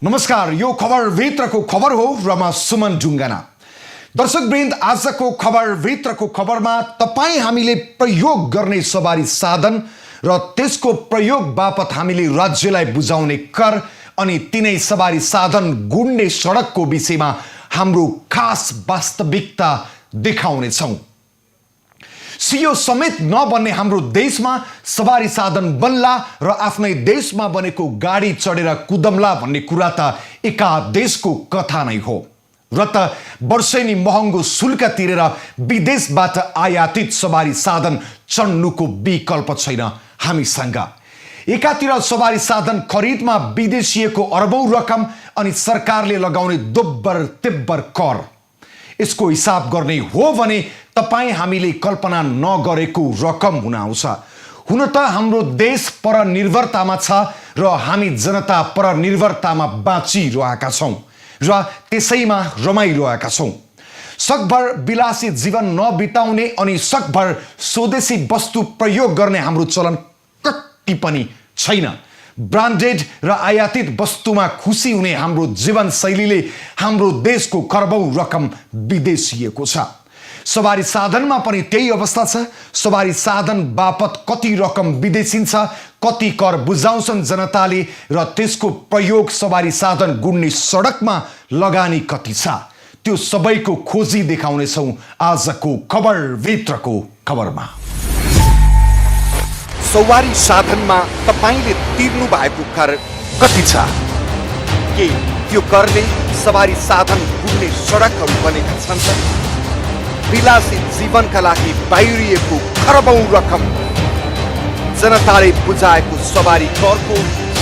नमस्कार, यो खबर भित्रको खबर हो र म सुमन ढुङ्गाना। दर्शकवृन्द, आजको खबर भित्रको खबरमा तपाईँ हामीले प्रयोग गर्ने सवारी साधन र त्यसको प्रयोग बापत हामीले राज्यलाई बुझाउने कर अनि तिनै सवारी साधन गुड्ने सडकको विषयमा हाम्रो खास वास्तविकता देखाउनेछौँ। सियो समेत नबन्ने हाम्रो देशमा सवारी साधन बन्ला र आफ्नै देशमा बनेको गाडी चढेर कुदम्ला भन्ने कुरा त एका देशको कथा नै हो र त वर्षेनी महँगो शुल्क तिरेर विदेशबाट आयातित सवारी साधन चढ्नुको विकल्प छैन हामीसँग। एकातिर सवारी साधन खरिदमा विदेशिएको अरबौं रकम अनि सरकारले लगाउने दोब्बर तिब्बर कर। यसको हिसाब गर्ने हो भने तपाईँ हामीले कल्पना नगरेको रकम हुन आउँछ। हुन त हाम्रो देश परनिर्भरतामा छ र हामी जनता परनिर्भरतामा बाँचिरहेका छौँ र त्यसैमा रमाइरहेका छौँ। सकभर विलासी जीवन नबिताउने अनि सकभर स्वदेशी वस्तु प्रयोग गर्ने हाम्रो चलन कति पनि छैन। ब्रान्डेड र आयातित वस्तुमा खुसी हुने हाम्रो जीवनशैलीले हाम्रो देशको खरबौं रकम विदेशिएको छ। सवारी साधनमा पनि त्यही अवस्था छ। सवारी साधन बापत कति रकम विदेशिन्छ, कति कर बुझाउँछन् जनताले र त्यसको प्रयोग सवारी साधन गुड्ने सडकमा लगानी कति छ, त्यो सबैको खोजी देखाउनेछौँ आजको खबर भित्रको खबरमा। सवारी साधनमा तपाईले तिर्नु भएको कर कति छ? के त्यो करले सवारी साधन गुड्ने सडकहरू बनेका छन् त? विलासी जीवनका लागि बाहिरिएको खरबौं रकम जनताले बुझाएको सवारी करको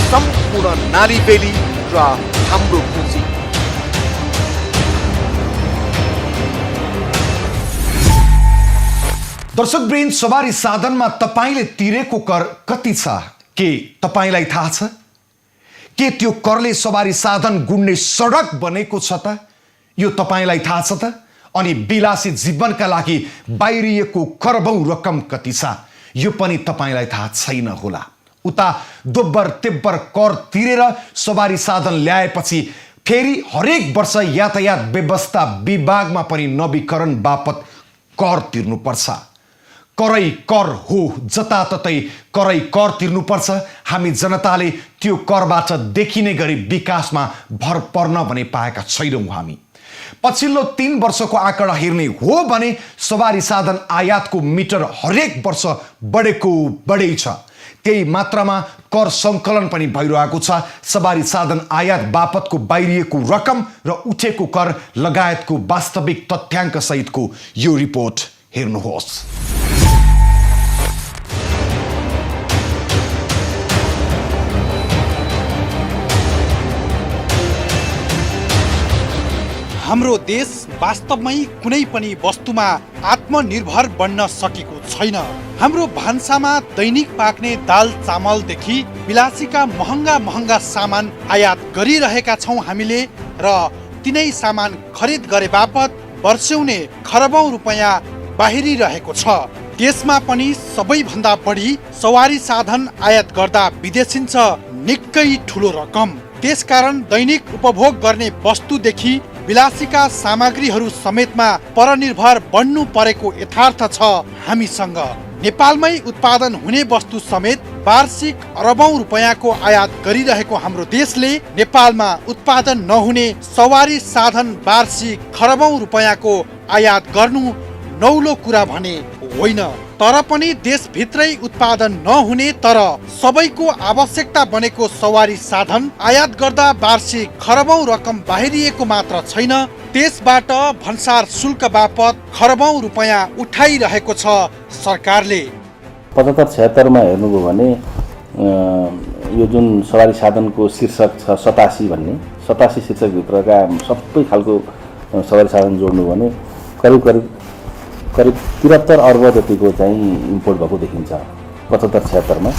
सम्पूर्ण नालीबेली र हाम्रो पुँजी। दर्शकवृन्द, सवारी साधनमा तपाईले तिरेको कर कति छ के तपाईलाई थाहा छ? के त्यो करले सवारी साधन गुड्ने सडक बनेको छ त? यो तपाईलाई थाहा छ त? अनि विलासी जीवनका लागि बाहिरिएको खरबौं रकम कति छ यो पनि तपाईलाई थाहा छैन होला। उता दोब्बर तिब्बर कर तिरेर सवारी साधन ल्याएपछि फेरि हरेक वर्ष यातायात व्यवस्था विभागमा पनि नवीकरण बापत कर तिर्नुपर्छ। करै कर हो, जताततै करै कर तिर्नुपर्छ। हामी जनताले त्यो करबाट देखिने गरी विकासमा भर पर्न भने पाएका छैनौँ। हामी पछिल्लो 3 वर्षको आँकडा हेर्ने हो भने सवारी साधन आयातको मिटर हरेक वर्ष बढेको बढै छ। त्यही मात्रामा कर सङ्कलन पनि भइरहेको छ। सवारी साधन आयात बापतको बाहिरिएको रकम र उठेको कर लगायतको वास्तविक तथ्याङ्क सहितको यो रिपोर्ट हेर्नुहोस्। हाम्रो देश वास्तवमै कुनै पनि वस्तुमा आत्मनिर्भर बन्न सकेको छैन। हाम्रो भान्सामा दैनिक पाक्ने दाल चामलदेखि विलासीका महँगा सामान आयात गरिरहेका छौँ हामीले र तिनै सामान खरिद गरे बापत वर्षौने खरबौं रुपैयाँ बाहिरिरहेको छ। देशमा पनि सबैभन्दा बढी सवारी साधन आयात गर्दा विदेशिन्छ निकै ठुलो रकम। त्यसकारण दैनिक उपभोग गर्ने वस्तुदेखि विलासीका सामग्रीहरू समेतमा परनिर्भर बन्नु परेको यथार्थ छ हामीसँग। नेपालमै उत्पादन हुने वस्तु समेत वार्षिक अरबौं रुपैयाँको आयात गरिरहेको हाम्रो देशले नेपालमा उत्पादन नहुने सवारी साधन वार्षिक खरबौं रुपैयाँको आयात गर्नु नौलो कुरा भने होइन। तर पनि देशभित्रै उत्पादन नहुने तर सबैको आवश्यकता बनेको सवारी साधन आयात गर्दा वार्षिक खरबौं रकम बाहिरिएको मात्र छैन, त्यसबाट भन्सार शुल्क बापत खरबौं रुपैयाँ उठाइरहेको छ सरकारले। 75-76 मा हेर्नुभयो भने यो जुन सवारी साधनको शीर्षक छ 87 भन्ने 87 शीर्षकभित्रका सबै खालको सवारी साधन जोड्नु भने करिब 73 अर्ब जतिको चाहिँ इम्पोर्ट भएको देखिन्छ। 75-76 मा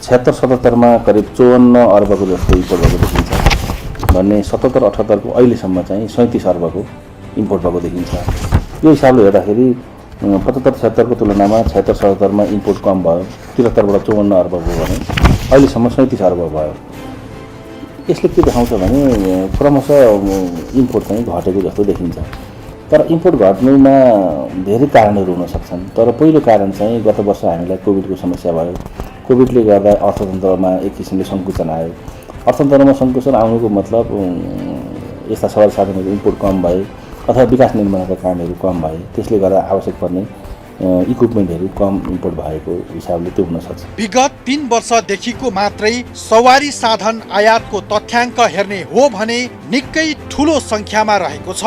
76-77 मा करिब 54 अर्बको जस्तो इम्पोर्ट भएको देखिन्छ भन्ने 77-78 को अहिलेसम्म चाहिँ 37 अर्बको इम्पोर्ट भएको देखिन्छ। यो हिसाबले हेर्दाखेरि 75-76 को तुलनामा 76-77 मा इम्पोर्ट कम भयो। 73 बाट 54 अर्ब भयो भने अहिलेसम्म 37 अर्ब भयो। यसले के देखाउँछ भने क्रमशः इम्पोर्ट चाहिँ घटेको जस्तो देखिन्छ। तर इम्पोर्ट घट्नुमा धेरै कारणहरू हुन सक्छन्। तर पहिलो कारण चाहिँ गत वर्ष हामीलाई कोभिडको समस्या भयो। कोभिडले गर्दा अर्थतन्त्रमा एक किसिमले सङ्कुचन आयो। अर्थतन्त्रमा सङ्कुचन आउनुको मतलब यस्ता सवारी साधनहरू इम्पोर्ट कम भए अथवा विकास निर्माणका कामहरू कम भए, त्यसले गर्दा आवश्यक पर्ने इक्विपमेन्टहरू कम इम्पोर्ट भएको हिसाबले त्यो हुन सक्छ। विगत 3 वर्षदेखिको मात्रै सवारी साधन आयातको तथ्याङ्क हेर्ने हो भने निकै ठुलो सङ्ख्यामा रहेको छ।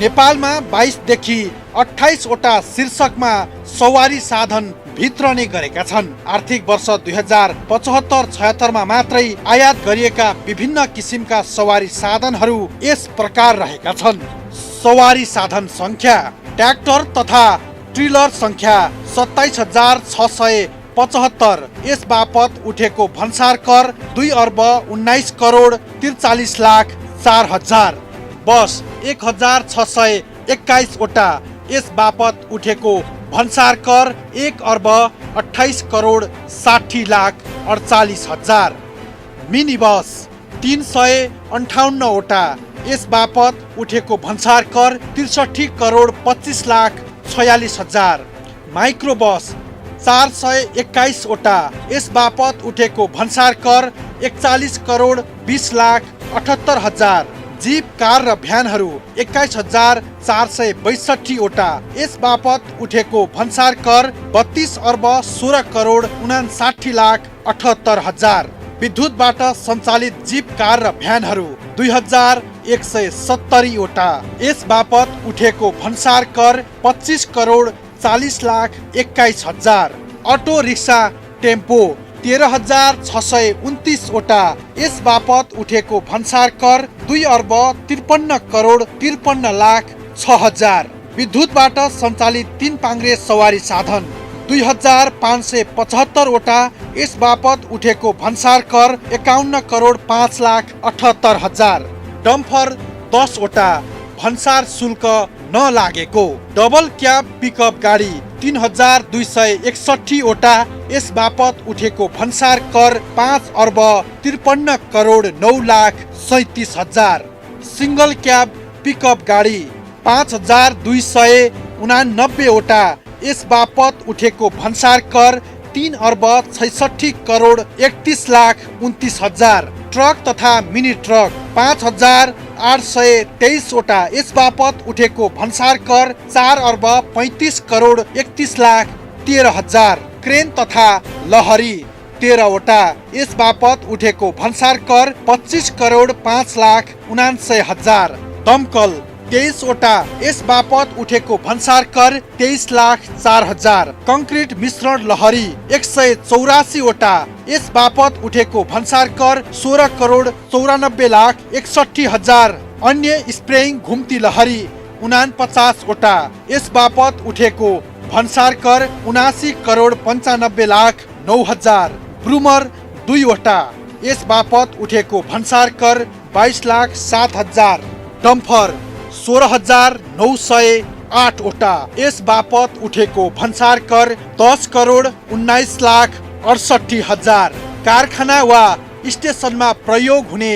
नेपालमा 22 देखि 28 वटा शीर्षकमा सवारी साधन भित्रने गरेका छन्। आर्थिक वर्ष 2075-76 मा मात्रै आयात गरिएका विभिन्न किसिमका सवारी साधनहरू यस प्रकार रहेका छन्। सवारी साधन सङ्ख्या ट्र्याक्टर तथा ट्रिलर सङ्ख्या 27,675। यस बापत उठेको भन्सार कर 2,19,43,04,000। बस 1,621 वटा। यस बापत उठेको भन्सार कर 1,28,60,48,000। मिनी बस 358 वटा। यस बापत उठेको भन्सार कर 63,25,46,000। माइक्रो बस 421 वटा। यस बापत उठेको भन्सार कर 41,20,78,000। जीप, कार र भ्यानहरू 21,462 वटा। यस बापत उठेको भन्सार कर 32,16,59,78,000। विद्युतबाट सञ्चालित जीप, कार र भ्यानहरू 2,170 वटा। यस बापत उठेको भन्सार कर 25,40,21,000। अटो रिक्सा, टेम्पो 13,629 वटा। यस बापत उठेको भन्सार कर 2,53,53,06,000। विद्युतबाट सञ्चालित 3 पाङ्ग्रे सवारी साधन 2,575 वटा। यस बापत उठेको भन्सार कर 51,05,78,000। डम्फर 10 वटा। भन्सार शुल्क नलागेको। डबल क्याब पिकअप गाडी 3,261 वटा। यस बापत उठेको भन्सार कर 5,53,09,37,000। सिङ्गल क्याब पिकअप गाडी 5,289 वटा। यस बापत उठेको भन्सार कर 3,66,31,29,000। ट्रक तथा मिनी ट्रक 5,823 वटा। यस बापत उठेको भन्सार कर 4,35,31,13,000। क्रेन तथा लहरी 13 वटा। यस बापत उठेको भन्सार कर 25,05,79,000। दमकल 23 वटा। यस बापत उठेको भन्सार कर 23,04,000। कंक्रिट मिश्रण लहरी 184 वटा। यस बापत उठेको भन्सार कर 16,94,61,000। अन्य स्प्रेइङ घुम्ती लहरी 49 वटा। यस बापत उठेको भन्सार कर 79,95,09,000। ब्रुमर 2 वटा। यस बापत उठेको भन्सार कर 22,07,000। डम्फर 16,908 वटा। यस बापत उठेको भन्सार कर 10,19,68,000। कारखाना वा स्टेसनमा प्रयोग हुने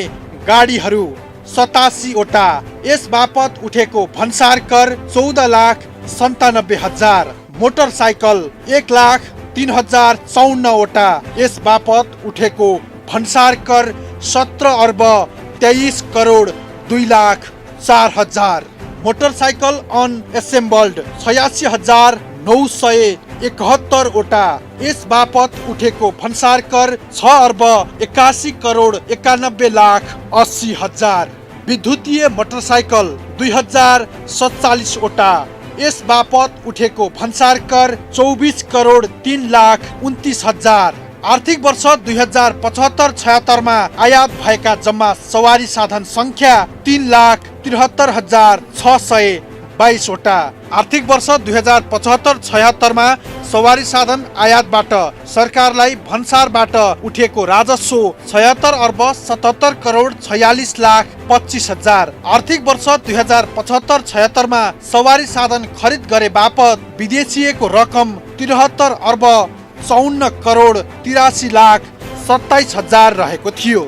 गाडीहरू 87 वटा। यस बापत उठेको भन्सार कर 14,97,000। मोटरसाइकल 1,03,054 वटा। यस बापत उठेको भन्सार कर 17,23,02,04,000। मोटरसाइकल अनएसेम्बल्ड 86,971 वटा। यस बापत उठेको भन्सार कर 6,81,91,80,000। विद्युतीय मोटरसाइकल 2,047 वटा। यस बापत उठेको भन्सार कर 24,03,29,000। आर्थिक वर्ष 2075-76 मा आयात भएका जम्मा सवारी साधन संख्या 3,73,622 वटा। आर्थिक वर्ष 2075-76 मा सवारी साधन आयातबाट सरकारलाई भन्सारबाट उठेको राजस्व 76,77,46,25,000। आर्थिक वर्ष 2075-76 मा सवारी साधन खरिद गरे बापत विदेशिएको रकम 73,54,83,27,000 रहेको थियो।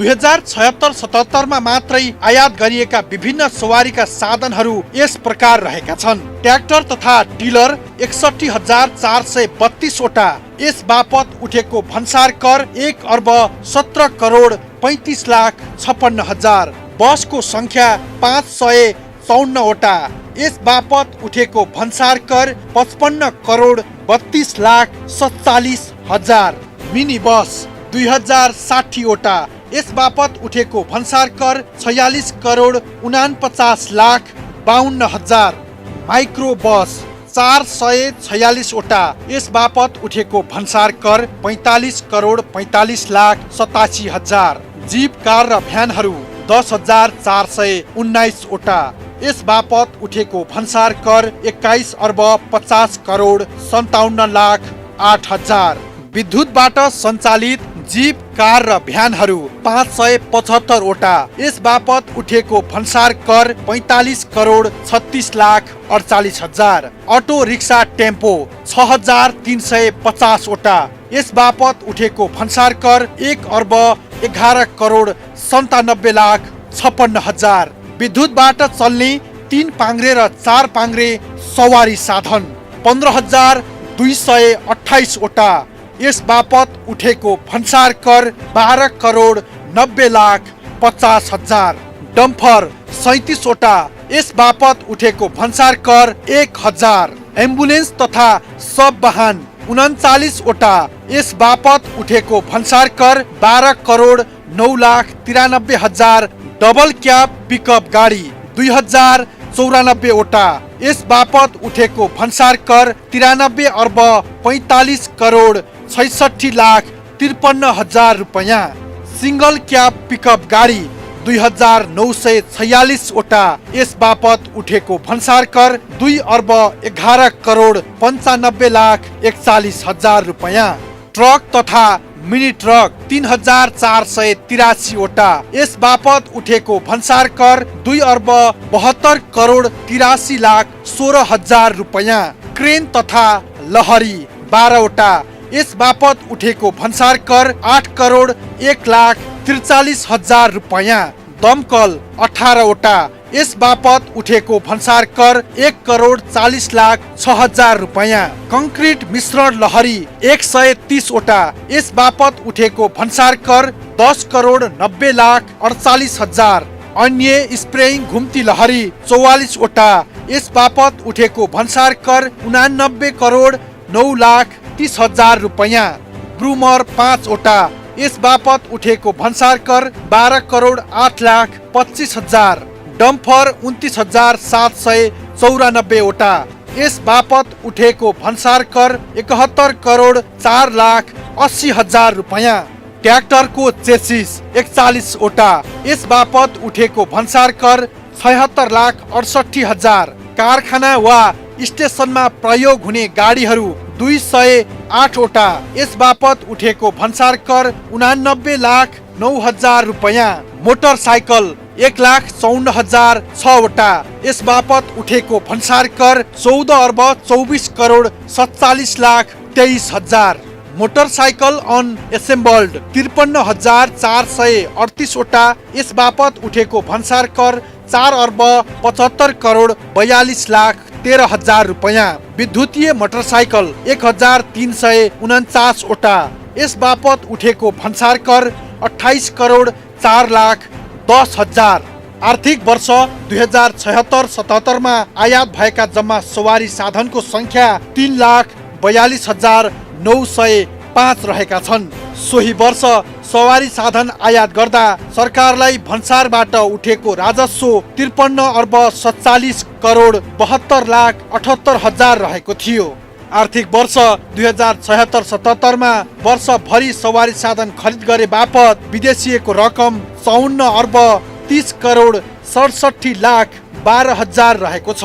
2076-77 मा मात्रै आयात गरिएका विभिन्न सवारीका साधनहरू यस प्रकार रहेका छन्। ट्र्याक्टर तथा टिलर 61,432 वटा, यस बापत उठेको भन्सार कर 1,17,35,56,000। बसको संख्या 554 वटा, यस बापत उठेको भन्सार कर 55,32,47,000। मिनी बस 2060 वटा, यस बापत उठेको भन्सार कर 46,49,52,000। माइक्रो बस 446 वटा, यस बापत उठेको भन्सार कर 45,45,87,000। जीप कार र भ्यानहरू 10,419 वटा, यस बापत उठेको भन्सार कर 21,50,50,57,08,000। विद्युतबाट सञ्चालित जीप कार र भ्यानहरू 575 वटा, यस बापत उठेको भन्सार कर 45,36,48,000। अटो रिक्सा टेम्पो 6,350 वटा, यस बापत उठेको भन्सार कर 1,11,97,56,000। विद्युतबाट चल्ने 3 पाङ्ग्रे र 4 पाङ्ग्रे सवारी साधन 15,228 वटा, यस बापत उठेको भन्सार कर 12,90,50,000। डम्फर 37 वटा, यस बापत उठेको भन्सार कर 1,000। एम्बुलेन्स तथा सब वाहन 39 वटा, यस बापत उठेको भन्सार कर 12,09,93,000। डबल क्याब पिकअप गाडी 2,094 वटा, यस बापत उठेको भन्सार कर 93,45,66,53,53,000 रुपैयाँ। सिंगल क्याब पिकअप गाडी 2,946 वटा, यस बापत उठेको भन्सार कर 2,11,95,41,000 रुपैयाँ। ट्रक तथा मिनी ट्रक 3,483 वटा, यस बापत उठेको भन्सार कर 2,72,83,16,000 रुपैयाँ। क्रेन तथा लहरी 12 वटा, यस बापत उठेको भन्सार कर 8,01,43,000 रुपैयाँ। दमकल 18 वटा, यस बापत उठेको भन्सार कर 1,40,06,000 रुपैयाँ। कंक्रिट मिश्रण लहरी 130 वटा, यस बापत उठेको भन्सार कर 10,90,48,000। अन्य स्प्रेइङ घुम्ती लहरी 44 वटा, यस बापत उठेको भन्सार कर 89,09,30,000 रुपैयाँ। ब्रुमर 5 वटा, यस बापत उठेको भन्सार कर 12,08,25,000। डम्फर 29,794 वटा, यस बापत उठेको भन्सार कर 71,04,80,000 रुपैयाँ। ट्र्याक्टरको चेसिस 41 वटा, यस बापत उठेको भन्सार कर 76,68,000। कारखाना वा स्टेसनमा प्रयोग हुने गाडीहरू 208 वटा, यस बापत उठेको भन्सार कर 89,09,000 रुपैयाँ। मोटरसाइकल 1,54,006 वटा, यस बापत उठेको भन्सार कर 14,47,47,23,000। मोटरसाइकल अन एसेम्बल्ड 53,438 वटा, यस बापत उठेको भन्सार कर 4,75,42,13,000 रुपैयाँ। विद्युतीय मोटरसाइकल 1,349 वटा, यस बापत उठेको भन्सार कर 28,04,10,000। आर्थिक वर्ष 2076-77 मा आयात भएका जम्मा सवारी साधनको संख्या 3,42,905 रहेका छन्। सोही वर्ष सवारी साधन आयात गर्दा सरकारलाई भन्सारबाट उठेको राजस्व 53,47,72,78,000 रहेको थियो। आर्थिक वर्ष 2076-77 मा वर्षभरि सवारी साधन खरिद गरे बापत विदेशिएको रकम 54,30,67,12,000 रहेको छ।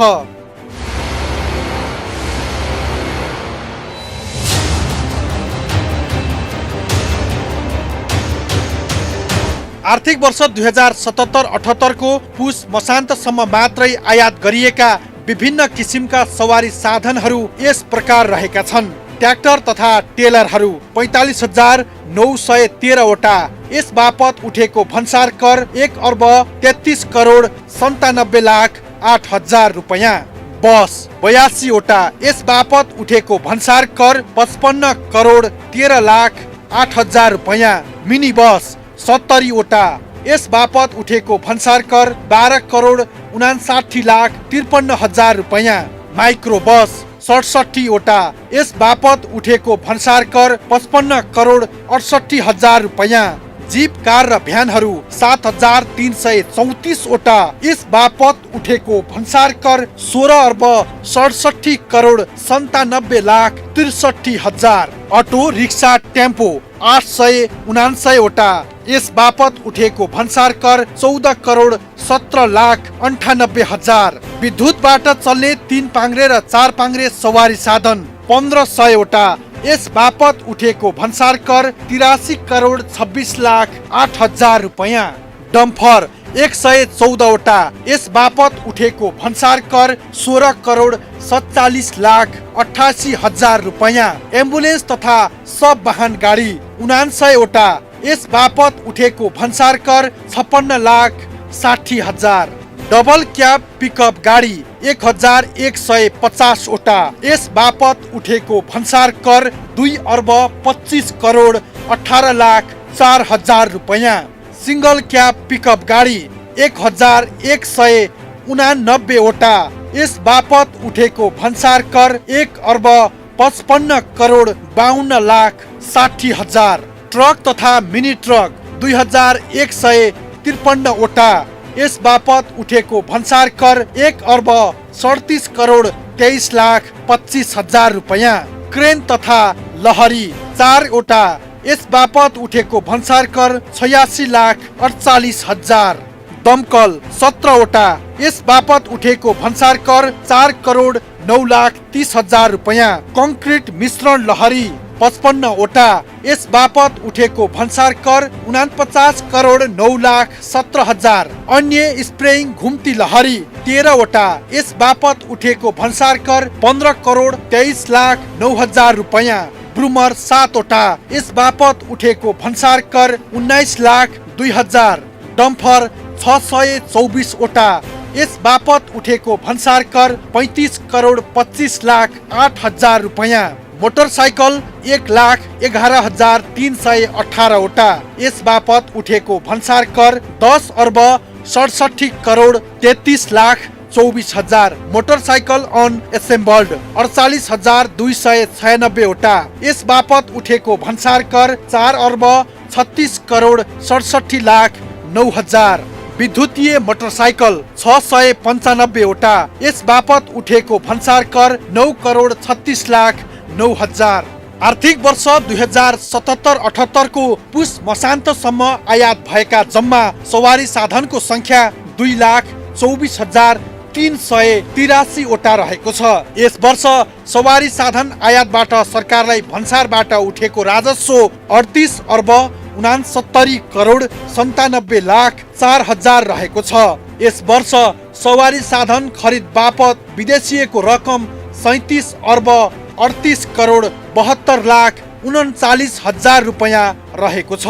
आर्थिक वर्ष 2077-78 को पुस मसान्तसम्म मात्रै आयात गरिएका विभिन्न किसिमका सवारी साधनहरू यस प्रकार रहेका छन्। ट्र्याक्टर तथा टेलरहरू 45,913 वटा। यस बापत उठेको भन्सार कर 1,33,97,08,000 रुपैयाँ। बस 82 वटा। यस बापत उठेको भन्सार कर 55,13,08,000 रुपैयाँ। मिनी बस 70 वटा। यस बापत उठेको भन्सार कर 12,59,53,53,000 रुपैयाँ। माइक्रो बस 67 वटा। यस बापत उठेको भन्सार कर 55,68,000 रुपैयाँ। जीप कार र भ्यानहरू 7,334 वटा। यस बापत उठेको भन्सार कर 16,67,97,63,000। अटो रिक्सा टेम्पो 879 वटा। यस बापत उठेको भन्सार कर 14,17,98,000। विद्युतबाट चल्ने 3 पाङ्ग्रे र 4 पाङ्ग्रे सवारी साधन 1,500 वटा। यस बापत उठेको भन्सार कर 83,26,08,000 रुपैयाँ। डम्फर 114 वटा। यस बापत उठेको भन्सार कर 16,47,88,000 रुपैयाँ। एम्बुलेन्स तथा सब वाहन गाडी 59 वटा। यस बापत उठेको भन्सार कर 56,60,000। डबल क्याब पिकअप गाडी 1,150 वटा। यस बापत उठेको भन्सार कर 2,25,18,04,000 रुपैयाँ। सिंगल क्याब पिकअप गाडी 1,189 वटा। यस बापत उठेको भन्सार कर 1,55,52,60,000। ट्रक तथा मिनी ट्रक 2,153 वटा। यस बापत उठेको भन्सार कर 1,37,23,25,000 रुपैयाँ। क्रेन तथा लहरी 4 वटा। यस बापत उठेको भन्सार कर 86,48,000। दमकल 17 वटा। यस बापत उठेको भन्सार कर 4,09,30,000 रुपैयाँ। कंक्रिट मिश्रण लहरी 55 वटा। यस बापत उठेको भन्सार कर 49,09,17,000। अन्य स्प्रेइङ घुम्ती लहरी 13 वटा। यस बापत उठेको भन्सार कर 15,23,09,000 रुपैयाँ। ब्रुमर 7 वटा। यस बापत उठेको भन्सार कर 19,02,000। डम्फर 624 वटा। यस बापत उठेको भन्सार कर 35,25,08,000 रुपैयाँ। मोटरसाइकल 1,11,318 वटा। यस बापत उठेको भन्सार कर 10,67,33,24,000। मोटरसाइकल अन एसेम्बल्ड 48,296 वटा। यस बापत उठेको भन्सार कर 4,36,67,09,000। विद्युतीय मोटरसाइकल 695 वटा। यस बापत उठेको भन्सार कर 9,36,09,000। आर्थिक वर्ष 2077-78 को पुस मसान्तसम्म आयात भएका जम्मा सवारी साधनको संख्या 2,24,383 वटा रहेको छ। यस वर्ष सवारी साधन आयातबाट सरकारलाई भन्सारबाट उठेको राजस्व 38,69,97,04,000 रहेको छ। यस वर्ष सवारी साधन खरिद बापत विदेशिएको रकम 37,38,72,39,000 रुपैयाँ रहेको छ।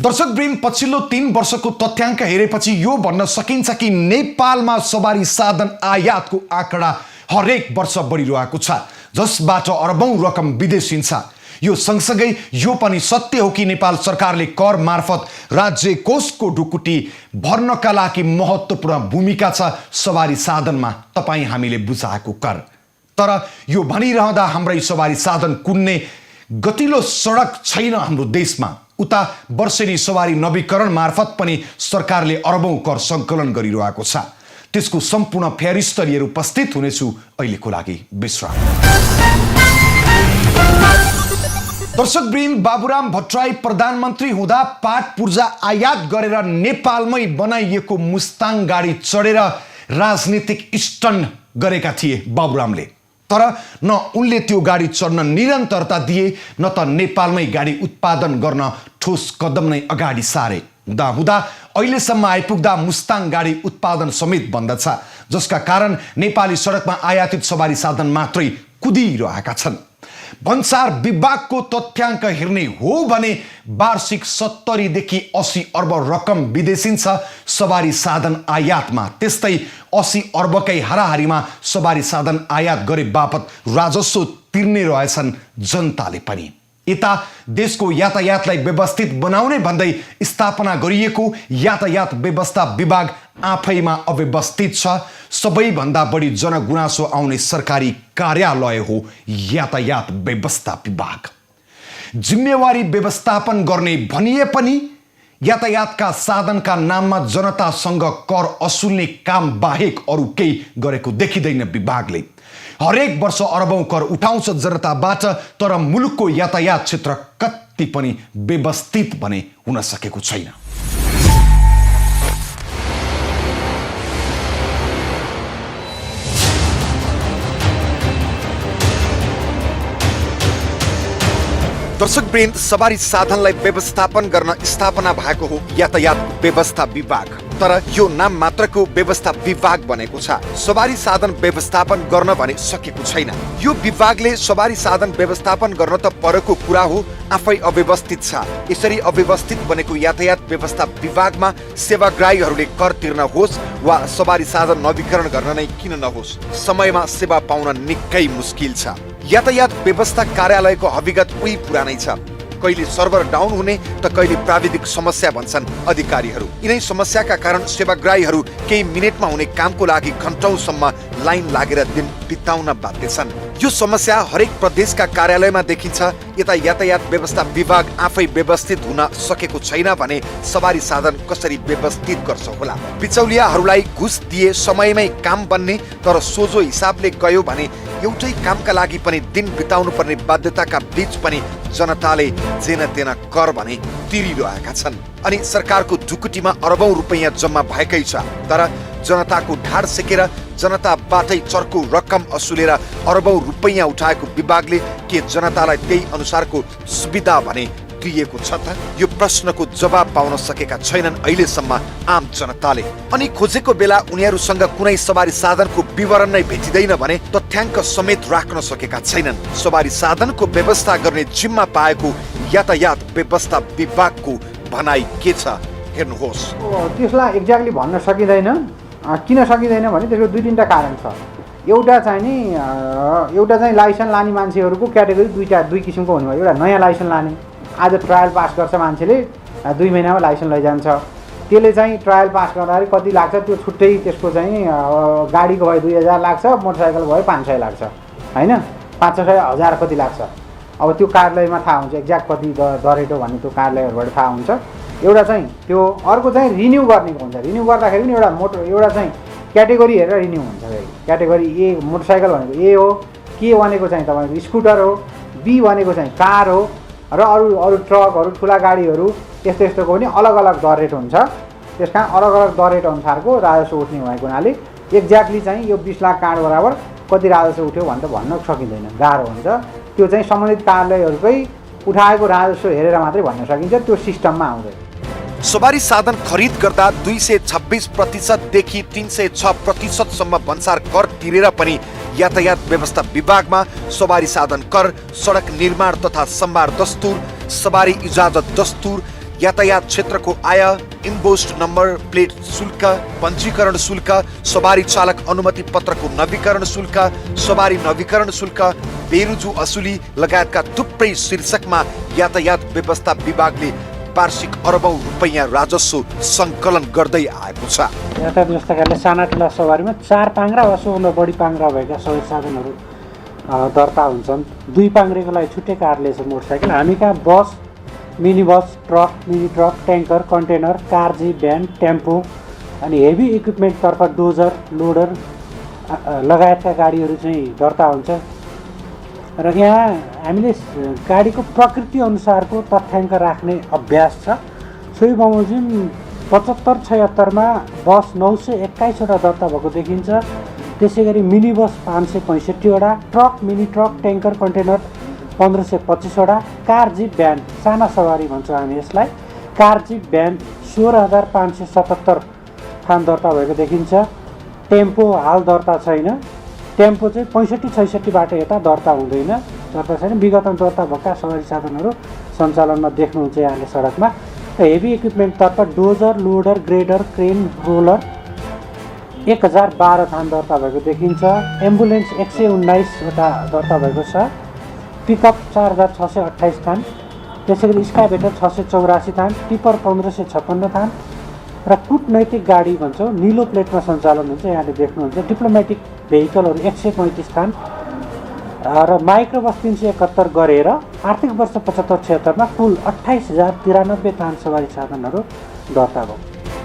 दर्शकवृन्द, पछिल्लो 3 वर्षको तथ्याङ्क हेरेपछि यो भन्न सकिन्छ कि नेपालमा सवारी साधन आयातको आँकडा हरेक वर्ष बढिरहेको छ, जसबाट अरबौं रकम विदेशिन्छ। यो सँगसँगै यो पनि सत्य हो कि नेपाल सरकारले कर मार्फत राज्य कोषको ढुकुटी भर्नका लागि महत्त्वपूर्ण भूमिका छ सवारी साधनमा तपाईँ हामीले बुझाएको कर। तर यो भनिरहँदा हाम्रै सवारी साधन कुन्ने गतिलो सडक छैन हाम्रो देशमा। उता वर्षेनी सवारी नवीकरण मार्फत पनि सरकारले अरबौं कर सङ्कलन गरिरहेको छ। त्यसको सम्पूर्ण फेरिस्त लिएर उपस्थित हुनेछु। अहिलेको लागि विश्राम। दर्शकवृन्द, बाबुराम भट्टराई प्रधानमन्त्री हुँदा पाट पूर्जा आयात गरेर नेपालमै बनाइएको मुस्ताङ गाडी चढेर राजनीतिक स्टन्ट गरेका थिए बाबुरामले। तर न उनले त्यो गाडी चढ्न निरन्तरता दिए, न त नेपालमै गाडी उत्पादन गर्न ठोस कदम नै अगाडि सारे। हुँदा अहिलेसम्म आइपुग्दा मुस्ताङ गाडी उत्पादन समेत बन्द छ, जसका कारण नेपाली सडकमा आयातित सवारी साधन मात्रै कुदिरहेका छन्। भन्सार विभागको तथ्याङ्क हेर्ने हो भने वार्षिक 70 देखि 80 अर्ब रकम विदेशिन्छ सवारी साधन आयातमा। त्यस्तै 80 अर्बकै हाराहारीमा सवारी साधन आयात गरे बापत राजस्व तिर्ने रहेछन् जनताले पनि। यता देशको यातायातलाई व्यवस्थित बनाउने भन्दै स्थापना गरिएको यातायात व्यवस्था विभाग आफैमा अव्यवस्थित छ। सबैभन्दा बढी जनगुनासो आउने सरकारी कार्यालय हो यातायात व्यवस्था विभाग। जिम्मेवारी व्यवस्थापन गर्ने भनिए पनि यातायातका साधनका नाममा जनतासँग कर असुल्ने काम बाहेक अरू केही गरेको देखिँदैन विभागले। हरेक वर्ष अरबौं कर उठाउँछ जनताबाट, तर मुलुकको यातायात क्षेत्र कति पनि व्यवस्थित भने हुन सकेको छैन। दर्शकवृन्द, सवारी साधनलाई व्यवस्थापन गर्न स्थापना भएको हो यातायात व्यवस्था विभाग, तर यो नाम मात्रको व्यवस्था विभाग बनेको छ। सवारी साधन व्यवस्थापन गर्न भने सकेको छैन। यो विभागले सवारी साधन व्यवस्थापन गर्न त परेको कुरा हो, आफै अव्यवस्थित छ। यसरी अव्यवस्थित बनेको यातायात व्यवस्था विभागमा सेवाग्राहीहरूले कर तिर्न होस् वा सवारी साधन नवीकरण गर्न नै किन नहोस्, समयमा सेवा पाउन निकै मुस्किल छ। यातायात व्यवस्था कार्यालयको हकीकत उही पुरानै छ। कहिले सर्भर डाउन हुने त कहिले प्राविधिक समस्या भन्छन् अधिकारीहरू। यिनै समस्याका कारण सेवाग्राहीहरू केही मिनेटमा हुने कामको लागि घण्टौंसम्म लाइन लागेर दिन बिताउन बाध्य छन्। यो समस्या हरेक प्रदेशका कार्यालयमा देखिन्छ। यता यातायात व्यवस्था विभाग आफै व्यवस्थित हुन सकेको छैन भने सवारी साधन कसरी व्यवस्थित गर्छ होला? बिचौलियाहरूलाई घुस दिए समयमै काम बन्ने, तर सोझो हिसाबले गयो भने एउटै कामका लागि पनि दिन बिताउनु पर्ने बाध्यताका बीच पनि जनताले जेन तेन कर भने तिरिरहेका छन्। अनि सरकारको ढुकुटीमा अरबौं रुपैयाँ जम्मा भएकै छ, तर जनताको ढाड सेकेर जनताबाटै चर्को रकम असुलेर अरबौं रुपैयाँ उठाएको विभागले के जनतालाई त्यही अनुसारको सुविधा भने दिएको छ त? यो प्रश्नको जवाब पाउन सकेका छैनन् अहिलेसम्म आम जनताले। अनि खोजेको बेला उनीहरूसँग कुनै सवारी साधनको विवरण नै भेटिँदैन भने तथ्याङ्क समेत राख्न सकेका छैनन्। सवारी साधनको व्यवस्था गर्ने जिम्मा पाएको यातायात व्यवस्था विभागको भनाइ के छ हेर्नुहोस्। त्यसलाई एक्ज्याक्टली भन्न सकिँदैन। किन सकिँदैन भने त्यसको दुई तिनवटा कारण छ। एउटा चाहिँ लाइसेन्स लाने मान्छेहरूको क्याटेगोरी दुई किसिमको हुनुभयो। एउटा नयाँ लाइसेन्स लाने, आज ट्रायल पास गर्छ मान्छेले, 2 महिनामा लाइसेन्स लैजान्छ। त्यसले चाहिँ ट्रायल पास गर्दाखेरि कति लाग्छ त्यो छुट्टै, त्यसको चाहिँ गाडीको भयो 2000 लाग्छ, मोटरसाइकल भयो 500 लाग्छ, होइन 500 1000 कति लाग्छ। अब त्यो कार्यालयमा थाहा हुन्छ एक्ज्याक्ट कति दर रेट हो भन्ने, त्यो कार्यालयहरूबाट थाहा हुन्छ। एउटा चाहिँ त्यो, अर्को चाहिँ रिन्यू गर्नेको हुन्छ। रिन्यू गर्दाखेरि पनि एउटा चाहिँ क्याटेगोरी हेरेर रिन्यू हुन्छ। क्याटेगोरी ए मोटरसाइकल भनेको ए हो, के भनेको चाहिँ तपाईँको स्कुटर हो, बी भनेको चाहिँ कार हो, र अरू ट्रकहरू, ठुला गाडीहरू यस्तोको पनि अलग अलग दर रेट हुन्छ। त्यस कारण अलग अलग दर रेट अनुसारको राजस्व उठ्ने भएको हुनाले एक्ज्याक्टली चाहिँ यो 20 लाख काँड बराबर कति राजस्व उठ्यो भने त भन्न सकिँदैन, गाह्रो हुन्छ। त्यो चाहिँ सम्बन्धित कार्यालयहरूकै उठाएको राजस्व हेरेर मात्रै भन्न सकिन्छ, त्यो सिस्टममा आउँदैन। सवारी साधन खरिद गर्दा 226% देखि 306% भन्सार कर तिरेर पनि यातायात व्यवस्था विभागमा सवारी साधन कर, सडक निर्माण तथा सम्भार दस्तुर, सवारी इजाजत दस्तुर, यातायात क्षेत्रको आय, इन्भोइस नम्बर प्लेट शुल्क, पञ्जीकरण शुल्क, सवारी चालक अनुमति पत्रको नवीकरण शुल्क, सवारी नवीकरण शुल्क, बेरुजु असुली लगायतका थुप्रै शीर्षकमा यातायात व्यवस्था विभागले वार्षिक अरबौं रुपैयाँ राजस्व सङ्कलन गर्दै आएको छ। यातायात व्यवस्था कार्यालय साना ठुला सवारीमा 4 पाङ्ग्रा वा सोभन्दा बढी पाङ्ग्रा भएका सवारी साधनहरू दर्ता हुन्छन्। 2 पाङ्ग्रेको लागि छुट्टै कार्यालय छ मोटरसाइकल। हामी कहाँ bus, mini bus, truck, mini truck, tanker, container, car, jeep, van, tempo अनि हेभी इक्विपमेन्टतर्फ डोजर, लोडर लगायतका गाडीहरू चाहिँ दर्ता हुन्छ। र यहाँ हामीले गाडीको प्रकृति अनुसारको तथ्याङ्क राख्ने अभ्यास छ। सोही बमोजिम 75-76 मा बस 921 वटा दर्ता भएको देखिन्छ। त्यसै गरी मिनी बस 565 वटा, truck, mini truck, tanker, container 1525 वटा, कार, जीप, भ्यान साना सवारी भन्छौँ हामी यसलाई कार जिप भ्यान 16,577 थान दर्ता भएको देखिन्छ। टेम्पो हाल दर्ता छैन। टेम्पो चाहिँ 65-66बाट यता दर्ता हुँदैन, दर्ता छैन। विगतमा दर्ता भएका सवारी साधनहरू सञ्चालनमा देख्नुहुन्छ यहाँले सडकमा। हेभी इक्विपमेन्टतर्फ dozer, loader, grader, crane, roller 1012 थान दर्ता भएको देखिन्छ। एम्बुलेन्स 119वटा दर्ता भएको छ। पिकअप 4628 थान, त्यसै गरी स्काइभेटर 684 थान, टिपर 1556 थान र कूटनैतिक गाडी भन्छौँ निलो प्लेटमा सञ्चालन हुन्छ यहाँले देख्नुहुन्छ। डिप्लोमेटिक भेहिकलहरू 135 थान र माइक्रो बस 371 गरेर आर्थिक वर्ष 75-76मा कुल 28,093 थान सवारी साधनहरू दर्ता भयो।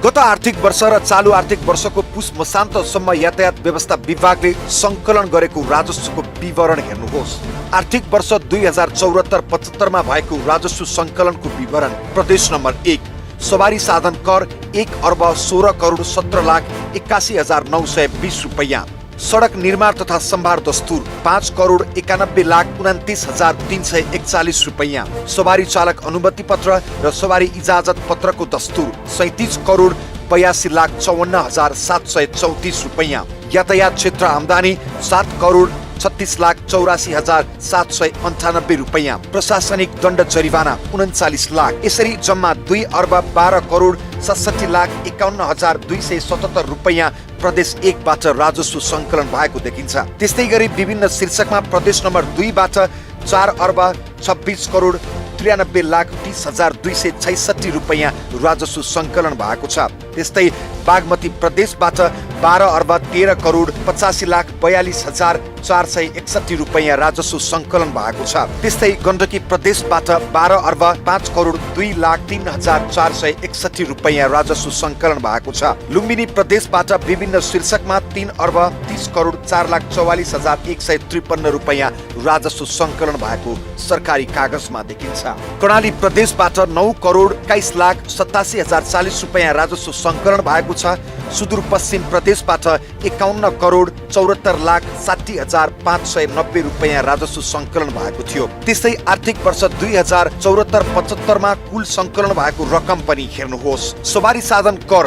गत आर्थिक वर्ष र चालु आर्थिक वर्षको पुस मसान्तसम्म यातायात व्यवस्था विभागले सङ्कलन गरेको राजस्वको विवरण हेर्नुहोस्। आर्थिक वर्ष 2074-75 मा भएको राजस्व सङ्कलनको विवरण प्रदेश नम्बर 1 सवारी साधन कर 1,16,17,81,920 रुपैयाँ। सडक निर्माण तथा सम्भार दस्तुर 5,91,29,341 रुपैयाँ। सवारी चालक अनुमति पत्र र सवारी इजाजत पत्रको दस्तुर 37,52,54,734 रुपैयाँ। यातायात क्षेत्र आमदानी 7,36,84,798 रुपैयाँ। प्रशासनिक दण्ड जरिवाना 39 लाख। यसरी जम्मा 2,12,67,51,277 रुपैयाँ प्रदेश 1 बाट राजस्व सङ्कलन भएको देखिन्छ। त्यस्तै गरी विभिन्न शीर्षकमा प्रदेश नम्बर 2 बाट 4,26,93,30,266 रुपैयाँ राजस्व सङ्कलन भएको छ। त्यस्तै बागमती प्रदेशबाट 12,13,85,42,461 रुपैयाँ राजस्व सङ्कलन भएको छ। त्यस्तै गण्डकी प्रदेशबाट 12,02,03,461 रुपैयाँ राजस्व सङ्कलन भएको छ। लुम्बिनी प्रदेशबाट विभिन्न शीर्षकमा 3,30,04,44,153 रुपैयाँ राजस्व सङ्कलन भएको सरकारी कागजमा देखिन्छ। कर्णाली प्रदेशबाट 9,21,87,040 रुपैयाँ राजस्व सङ्कलन भएको छ। सुदूरपश्चिम प्रदेशबाट 51,74,60,590 रुपैयाँ राजस्व सङ्कलन भएको थियो। त्यस्तै आर्थिक वर्ष 2074-75 मा कुल सङ्कलन भएको रकम पनि हेर्नुहोस्। सवारी साधन कर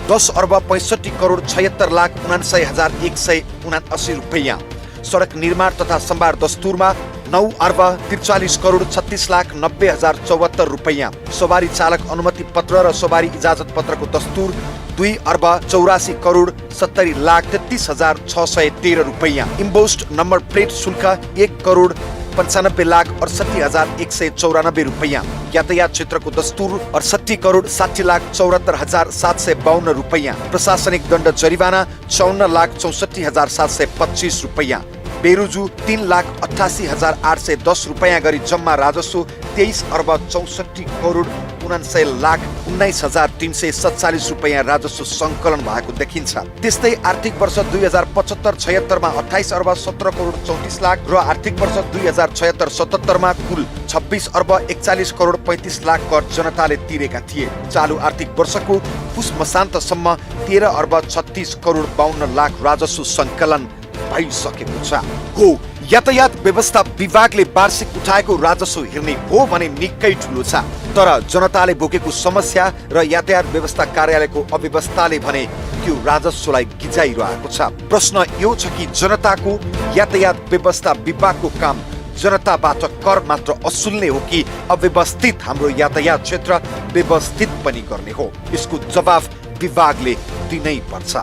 10,65,76,79,179 रुपैयाँ। सडक निर्माण तथा सम्भार दस्तुरमा 9,43,36,90,074 रुपैयाँ। सवारी चालक अनुमति पत्र र सवारी इजाजत पत्रको दस्तुर 2,84,70,33,613 रुपैयाँ। इम्पोस्ट नम्बर प्लेट शुल्क 1,95,68,194 रुपैयाँ। यातायात क्षेत्रको दस्तुर 68,60,74,752 रुपैयाँ। प्रशासनिक दण्ड जरिवाना 54,64,725 रुपैयाँ। बेरुजु 3,88,810 रुपैयाँ गरी जम्मा राजस्व 23,64,49,19,347 रुपैयाँ राजस्व सङ्कलन भएको देखिन्छ। त्यस्तै आर्थिक वर्ष 2075-76 मा 28,17,34,00,000 र आर्थिक वर्ष 2076-77 मा कुल 26,41,35,00,000 कर जनताले तिरेका थिए। चालु आर्थिक वर्षको पुस मसान्तसम्म 13,36,52,00,000 राजस्व सङ्कलन भइसकेको छ। हो, यातायात व्यवस्था विभागले वार्षिक उठाएको राजस्व हेर्ने हो भने निकै ठुलो छ, तर जनताले भोगेको समस्या र यातायात व्यवस्था कार्यालयको अव्यवस्थाले भने त्यो राजस्वलाई गिजाइरहेको छ। प्रश्न यो छ कि जनताको यातायात व्यवस्था विभागको काम जनताबाट कर मात्र असुल्ने हो कि अव्यवस्थित हाम्रो यातायात क्षेत्र व्यवस्थित पनि गर्ने हो? यसको जवाफ विभागले दिनै पर्छ।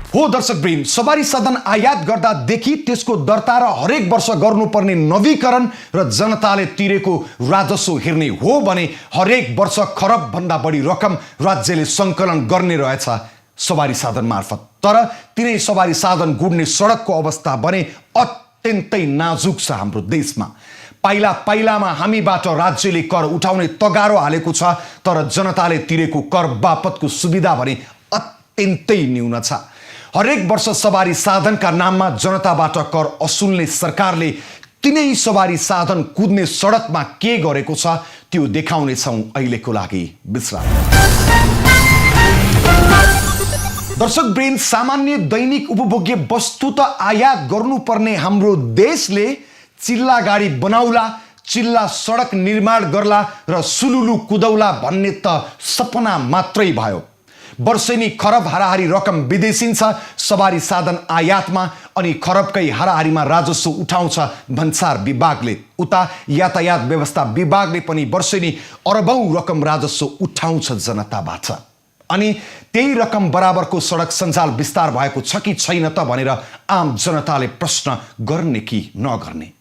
हो दर्शकवृन्द, सवारी साधन आयात गर्दादेखि त्यसको दर्ता र हरेक वर्ष गर्नुपर्ने नवीकरण र जनताले तिरेको राजस्व हेर्ने हो भने हरेक वर्ष खरबभन्दा बढी रकम राज्यले सङ्कलन गर्ने रहेछ सवारी साधन मार्फत। तर तिनै सवारी साधन गुड्ने सडकको अवस्था भने अत्यन्तै नाजुक छ हाम्रो देशमा। पाइला पाइलामा हामीबाट राज्यले कर उठाउने तगारो हालेको छ, तर जनताले तिरेको कर बापतको सुविधा भने अत्यन्तै न्यून छ। हरेक वर्ष सवारी साधनका नाममा जनताबाट कर असुल्ने सरकारले तिनै सवारी साधन कुद्ने सडकमा के गरेको छ त्यो देखाउनेछौँ अहिलेको लागि विश्राम। दर्शकवृन्द, सामान्य दैनिक उपभोग्य वस्तु त आयात गर्नुपर्ने हाम्रो देशले चिल्ला गाडी बनाउला, चिल्ला सडक निर्माण गर्ला र सुलुलु कुदौला भन्ने त सपना मात्रै भयो। वर्षेनी खरब हाराहारी रकम विदेशिन्छ सवारी साधन आयातमा अनि खरबकै हाराहारीमा राजस्व उठाउँछ भन्सार विभागले। उता यातायात व्यवस्था विभागले पनि वर्षेनी अरबौं रकम राजस्व उठाउँछ जनताबाट। अनि त्यही रकम बराबरको सडक सञ्जाल विस्तार भएको छ कि छैन त भनेर आम जनताले प्रश्न गर्ने कि नगर्ने।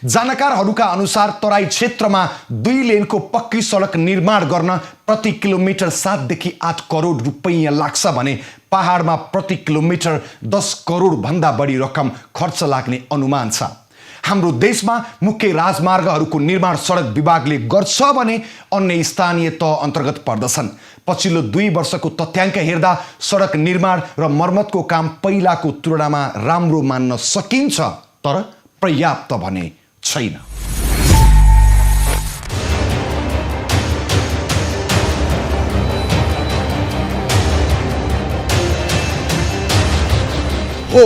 जानकारहरूका अनुसार तराई क्षेत्रमा 2 लेनको पक्की सडक निर्माण गर्न प्रति किलोमिटर 7 देखि 8 करोड रुपैयाँ लाग्छ भने पहाडमा प्रति किलोमिटर 10 करोड भन्दा बढी रकम खर्च लाग्ने अनुमान छ। हाम्रो देशमा मुख्य राजमार्गहरूको निर्माण सडक विभागले गर्छ भने अन्य स्थानीय तह अन्तर्गत पर्दछन्। पछिल्लो 2 वर्षको तथ्याङ्क हेर्दा सडक निर्माण र मर्मतको काम पहिलाको तुलनामा राम्रो मान्न सकिन्छ, तर पर्याप्त भने छैन। हो,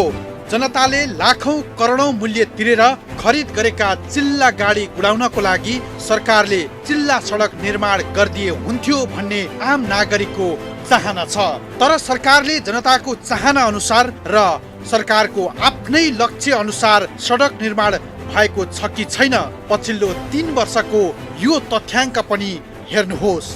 जनताले लाखौं करोडौं मूल्य तिरेर खरिद गरेका चिल्ला गाडी उडाउनको लागि सरकारले चिल्ला सडक निर्माण गरिदिए हुन्थ्यो भन्ने आम नागरिकको चाहना छ। तर सरकारले जनताको चाहना अनुसार र सरकारको आफ्नै लक्ष्य अनुसार सडक निर्माण भएको छ कि छैन, पछिल्लो 3 वर्षको यो तथ्याङ्क पनि हेर्नुहोस्।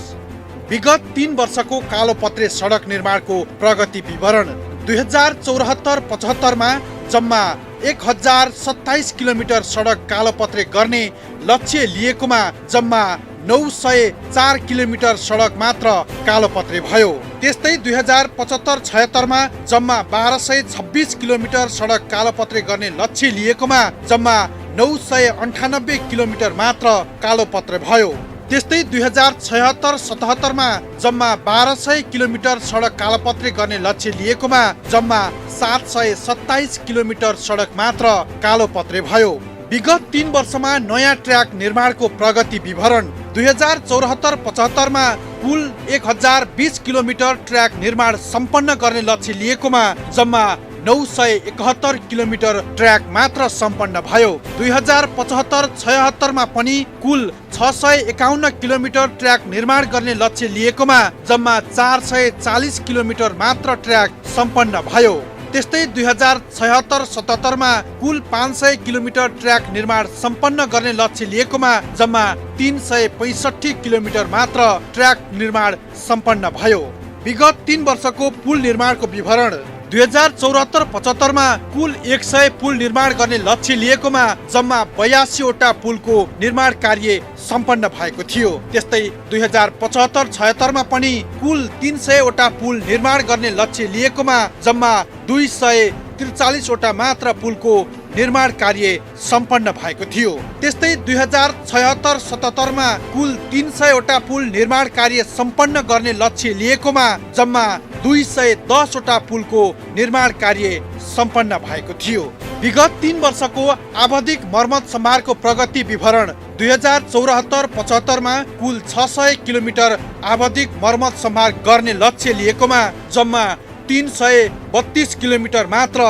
विगत 3 वर्षको कालोपत्रे सडक निर्माणको प्रगति विवरण। 2074-75 मा जम्मा 1027 किलोमिटर सडक कालोपत्रे गर्ने लक्ष्य लिएकोमा जम्मा 904 किलोमिटर सडक मात्र कालोपत्रे भयो। त्यस्तै 2075-76 मा जम्मा 1226 किलोमिटर सडक कालोपत्रे गर्ने लक्ष्य लिएकोमा जम्मा 998 किलोमिटर मात्र कालोपत्रे भयो। त्यस्तै 2076-77 मा जम्मा 1200 किलोमिटर सडक कालोपत्रे गर्ने लक्ष्य लिएकोमा जम्मा 727 किलोमिटर सडक मात्र कालोपत्रे भयो। विगत 3 वर्षमा नयाँ ट्र्याक निर्माणको प्रगति विवरण। 2074-75 मा कुल 1020 किलोमिटर ट्र्याक निर्माण सम्पन्न गर्ने लक्ष्य लिएकोमा जम्मा 971 किलोमिटर ट्र्याक मात्र सम्पन्न भयो। 2075-76 मा पनि कुल 651 किलोमिटर ट्र्याक निर्माण गर्ने लक्ष्य लिएकोमा जम्मा 440 किलोमिटर मात्र ट्र्याक सम्पन्न भयो। त्यस्तै 2076-77 मा कुल 500 किलोमिटर ट्र्याक निर्माण सम्पन्न गर्ने लक्ष्य लिएकोमा जम्मा 365 किलोमिटर मात्र ट्र्याक निर्माण सम्पन्न भयो। विगत 3 वर्षको पुल निर्माणको विवरण। 2074-75 मा कुल 100 पुल निर्माण गर्ने लक्ष्य लिएकोमा जम्मा 82 वटा पुलको निर्माण कार्य सम्पन्न भएको थियो। त्यस्तै 2075-76 मा पनि कुल 300 वटा पुल निर्माण गर्ने लक्ष्य लिएकोमा जम्मा 243 वटा मात्र पुलको निर्माण कार्य सम्पन्न भएको थियो। त्यस्तै 2076-77 मा कुल 300 वटा पुल निर्माण कार्य सम्पन्न गर्ने लक्ष्य लिएकोमा जम्मा 210 वटा पुलको निर्माण कार्य सम्पन्न भएको थियो। विगत 3 वर्षको आवधिक मर्मत सम्भारको प्रगति विवरण। 2074-75 मा कुल 600 किलोमिटर आवधिक मर्मत सम्भार गर्ने लक्ष्य लिएकोमा जम्मा 332 किलोमिटर मात्र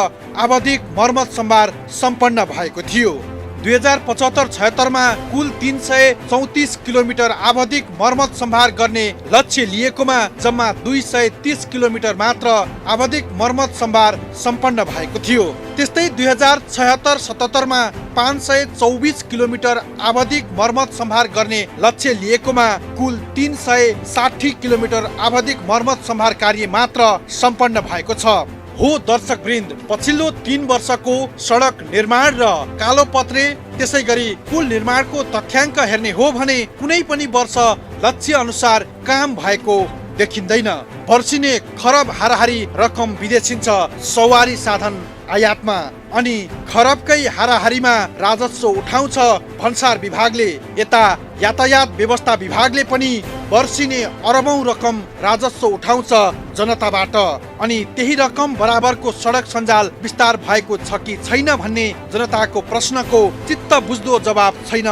आवधिक मर्मत सम्भार सम्पन्न भएको थियो। 2075-76 मा कुल 334 किलोमिटर आवधिक मर्मत सम्भार गर्ने लक्ष्य लिएकोमा जम्मा 230 किलोमिटर मात्र आवधिक मर्मत सम्भार सम्पन्न भएको थियो। त्यस्तै 2076-77 मा 524 किलोमिटर आवधिक मर्मत सम्भार गर्ने लक्ष्य लिएकोमा कुल 360 किलोमिटर आवधिक मर्मत सम्भार कार्य मात्र सम्पन्न भएको छ। हो दर्शकवृन्द, पछिल्लो 3 वर्षको सडक निर्माण र कालोपत्रे त्यसै गरी पुल निर्माणको तथ्याङ्क हेर्ने हो भने कुनै पनि वर्ष लक्ष्य अनुसार काम भएको देखिँदैन। वर्षिने खरब हाराहारी रकम विदेशिन्छ सवारी साधन आयातमा अनि खरबकै हाराहारीमा राजस्व उठाउँछ भन्सार विभागले। यता यातायात व्यवस्था विभागले पनि वर्षिने अरबौं रकम राजस्व उठाउँछ जनताबाट अनि त्यही रकम बराबरको सडक सञ्जाल विस्तार भएको छ कि छैन भन्ने जनताको प्रश्नको चित्त बुझ्दो जवाब छैन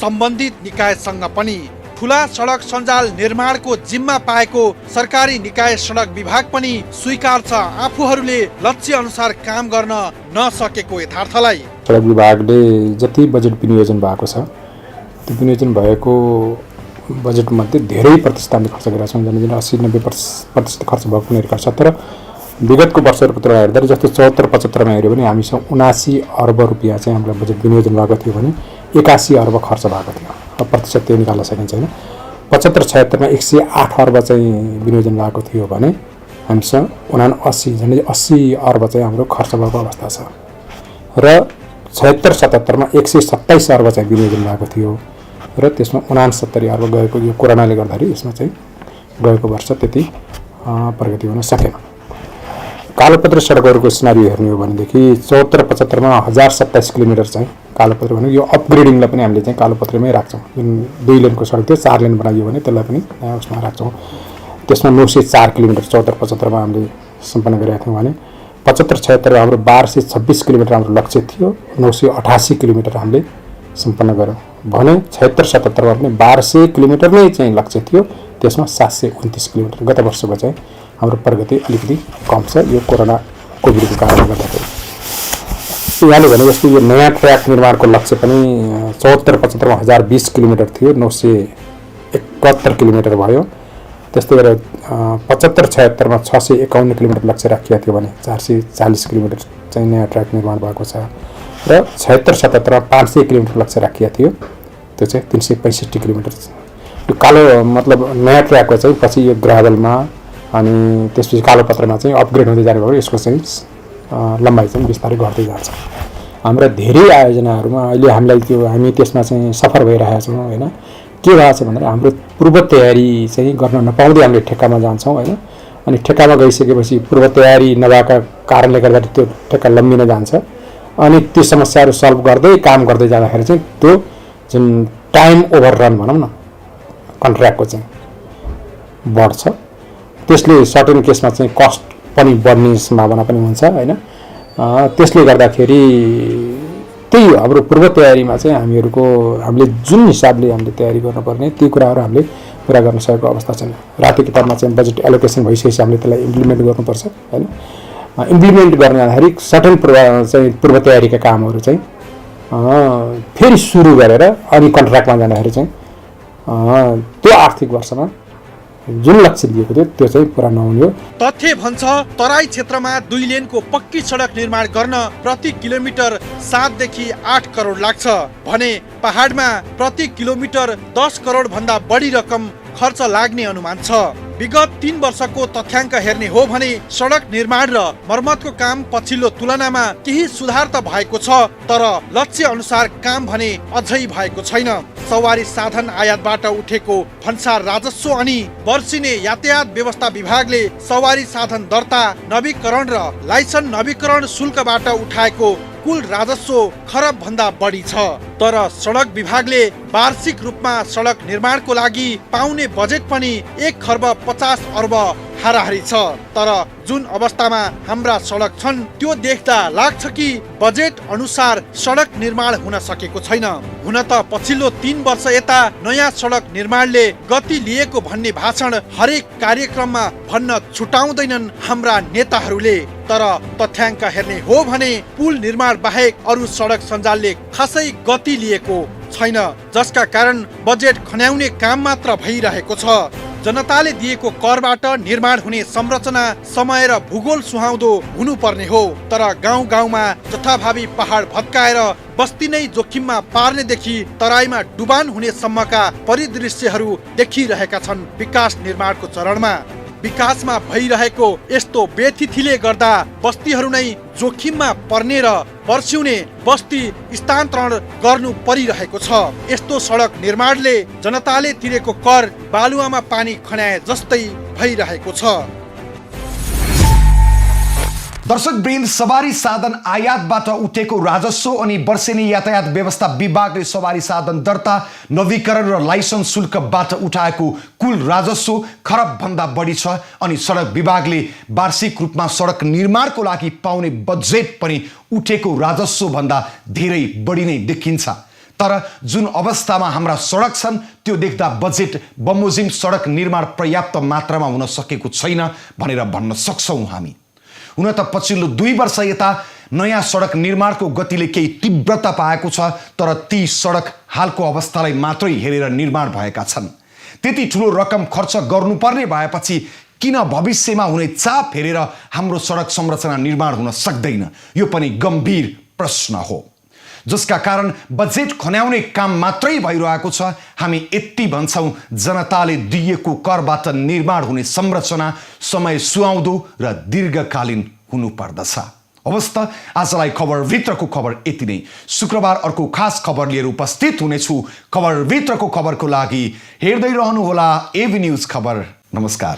सम्बन्धित निकायसँग पनि। ठुला सडक सञ्जाल निर्माणको जिम्मा पाएको सरकारी निकाय सडक विभाग पनि स्वीकार छ आफूहरूले लक्ष्य अनुसार काम गर्न नसकेको यथार्थलाई। सडक विभागले जति बजेट विनियोजन भएको छ त्यो विनियोजन भएको बजेटमध्ये धेरै प्रतिशत हामीले खर्च गरेका छौँ। जनजन 80-90% खर्च भएको पनि रहेको छ। तर विगतको वर्षहरूको तुलना हेर्दा जस्तो 74-75 मा हेऱ्यो भने हामीसँग 79 अर्ब रुपियाँ चाहिँ हामीलाई बजेट विनियोजन भएको थियो भने 81 अर्ब खर्च भएको थियो। अब प्रतिशत त्यो निकाल्न सकिन्छ होइन। 75-76 मा 108 अर्ब चाहिँ विनियोजन भएको थियो भने हामीसँग 79 झन्डै 80 अर्ब चाहिँ हाम्रो खर्च भएको अवस्था छ। र 76-77 मा 127 अर्ब चाहिँ विनियोजन भएको थियो र त्यसमा 69 अर्ब गएको यो कोरोनाले गर्दाखेरि यसमा चाहिँ गएको वर्ष त्यति प्रगति हुन सकेन। कालोपत्र सडकहरूको सिनारी हेर्ने हो भनेदेखि 74-75 मा 1027 किलोमिटर चाहिँ कालोपत्र भनेको यो अपग्रेडिङलाई पनि हामीले चाहिँ कालोपत्रमै राख्छौँ। जुन 2 लेनको सडक थियो 4 लेन बनाइयो भने त्यसलाई पनि नयाँ उसमा राख्छौँ। त्यसमा 904 किलोमिटर 74-75 मा हामीले सम्पन्न गरेका थियौँ भने 75-76 मा हाम्रो 1226 किलोमिटर हाम्रो लक्ष्य थियो। 988 किलोमिटर हामीले सम्पन्न गऱ्यौँ भने 76-77 मा पनि 1200 किलोमिटर नै चाहिँ लक्ष्य थियो। त्यसमा 729 किलोमिटर गत वर्षको चाहिँ हाम्रो प्रगति अलिकति कम छ यो कोरोना कोभिडको कारणले गर्दाखेरि। यहाँले भने जस्तो यो नयाँ ट्र्याक निर्माणको लक्ष्य पनि 74-75 मा 1020 किलोमिटर थियो 971 किलोमिटर भयो। त्यस्तै गरेर 75-76 मा 651 किलोमिटर लक्ष्य राखिएको थियो भने 440 किलोमिटर चाहिँ नयाँ ट्र्याक निर्माण भएको छ। र 76-77 मा 500 किलोमिटर लक्ष्य राखिएको थियो त्यो चाहिँ 365 किलोमिटर। यो कालो मतलब नयाँ ट्र्याकको चाहिँ पछि यो ग्राभलमा अनि त्यसपछि कालोपत्रमा चाहिँ अपग्रेड हुँदै जाने भएर यसको चाहिँ लम्बाइ चाहिँ बिस्तारै घट्दै जान्छ। हाम्रा धेरै आयोजनाहरूमा अहिले हामीलाई त्यो हामी त्यसमा चाहिँ सफल भइरहेका छौँ होइन। के भएको छ भन्दाखेरि हाम्रो पूर्व तयारी चाहिँ गर्न नपाउँदै हामीले ठेक्कामा जान्छौँ होइन। अनि ठेक्कामा गइसकेपछि पूर्व तयारी नभएका कारणले गर्दा त्यो ठेक्का लम्बिन जान्छ। अनि ती समस्याहरू सल्भ गर्दै काम गर्दै जाँदाखेरि चाहिँ त्यो जुन टाइम ओभररन भनौँ न कन्ट्र्याक्टको चाहिँ बढ्छ। त्यसले सर्टेन केसमा चाहिँ कस्ट पनि बढ्ने सम्भावना पनि हुन्छ होइन। त्यसले गर्दाखेरि त्यही हो हाम्रो पूर्व तयारीमा चाहिँ हामीले जुन हिसाबले हामीले तयारी गर्नुपर्ने ती कुराहरू हामीले पुरा गर्न सकेको अवस्था छैन। राति किताबमा चाहिँ बजेट एलोकेसन भइसकेपछि हामीले त्यसलाई इम्प्लिमेन्ट गर्नुपर्छ होइन। इम्प्लिमेन्ट गर्न जाँदाखेरि सर्टेन पूर्व तयारीका कामहरू चाहिँ फेरि सुरु गरेर अनि कन्ट्र्याक्टमा जाँदाखेरि चाहिँ त्यो आर्थिक वर्षमा जुन लक्ष्य दिएको थियो त्यो चाहिँ पुरा नहुने हो। तथ्य भन्छ तराई क्षेत्रमा 2 लेनको पक्की सडक निर्माण गर्न प्रति किलोमिटर 7 देखि 8 करोड लाग्छ भने पहाडमा प्रति किलोमिटर 10 करोड भन्दा बढी रकम खर्च लाग्ने अनुमान छ। विगत 3 वर्षको तथ्याङ्क हेर्ने हो भने सडक निर्माण र मर्मतको काम पछिल्लो तुलनामा केही सुधार त भएको छ तर लक्ष्य अनुसार काम भने अझै भएको छैन। सवारी साधन आयातबाट उठेको भन्सार राजस्व अनि वर्षिने यातायात व्यवस्था विभागले सवारी साधन दर्ता नवीकरण र लाइसेन्स नवीकरण शुल्कबाट उठाएको कुल राजस्व खरब भन्दा बढी छ। तर सडक विभागले वार्षिक रूपमा सडक निर्माणको लागि पाउने बजेट पनि 1 खर्ब 50 अर्ब हाराहारी छ। तर जुन अवस्थामा हाम्रा सडक छन् त्यो देख्दा लाग्छ कि बजेट अनुसार सडक निर्माण हुन सकेको छैन। हुन त पछिल्लो 3 वर्ष यता नयाँ सडक निर्माणले गति लिएको भन्ने भाषण हरेक कार्यक्रममा भन्न छुटाउँदैनन् हाम्रा नेताहरूले। तर तथ्याङ्क हेर्ने हो भने पुल निर्माण बाहेक अरू सडक सञ्जालले खासै गति लिएको छैन जसका कारण बजेट खन्याउने काम मात्र भइरहेको छ। जनताले दिएको करबाट निर्माण हुने संरचना समय र भूगोल सुहाउँदो हुनुपर्ने हो तर गाउँ गाउँमा जथाभावी पहाड भत्काएर बस्ती नै जोखिममा पार्नेदेखि तराईमा डुबान हुने सम्मका परिदृश्यहरू देखिरहेका छन्। विकास निर्माणको चरणमा विकासमा भइरहेको यस्तो बेथिथिले गर्दा बस्तीहरू नै जोखिममा पर्ने र पर्स्युने बस्ती स्थानान्तरण गर्नु परिरहेको छ। यस्तो सडक निर्माणले जनताले तिरेको कर बालुवामा पानी खन्याए जस्तै भइरहेको छ। दर्शक वृन्द सवारी साधन आयातबाट उठेको राजस्व अनि वर्षेनी यातायात व्यवस्था विभागले सवारी साधन दर्ता नवीकरण र लाइसेन्स शुल्कबाट उठाएको कुल राजस्व खरब भन्दा बढी छ अनि सडक विभागले वार्षिक रूपमा सडक निर्माणको लागि पाउने बजेट पनि उठेको राजस्व भन्दा धेरै बढी नै देखिन्छ। तर जुन अवस्थामा हाम्रा सडक छन् त्यो देख्दा बजेट बमोजिम सडक निर्माण पर्याप्त मात्रामा हुन सकेको छैन भनेर भन्न सक्छौँ हामी। हुन त पछिल्लो 2 वर्ष यता नयाँ सडक निर्माणको गतिले केही तीव्रता पाएको छ, तर ती सडक हालको अवस्थालाई मात्रै हेरेर निर्माण भएका छन्। त्यति ठुलो रकम खर्च गर्नुपर्ने भएपछि किन भविष्यमा हुने चाप हेरेर हाम्रो सडक संरचना निर्माण हुन सक्दैन? यो पनि गम्भीर प्रश्न हो, जसका कारण बजेट खन्याउने काम मात्रै भइरहेको छ। हामी यति भन्छौँ, जनताले दिएको करबाट निर्माण हुने संरचना समय सुहाउँदो र दीर्घकालीन हुनुपर्दछ। हवस् त, आजलाई खबरभित्रको खबर यति नै। शुक्रबार अर्को खास खबर लिएर उपस्थित हुनेछु। खबरभित्रको खबरको लागि हेर्दै रहनुहोला एबी न्युज खबर। नमस्कार।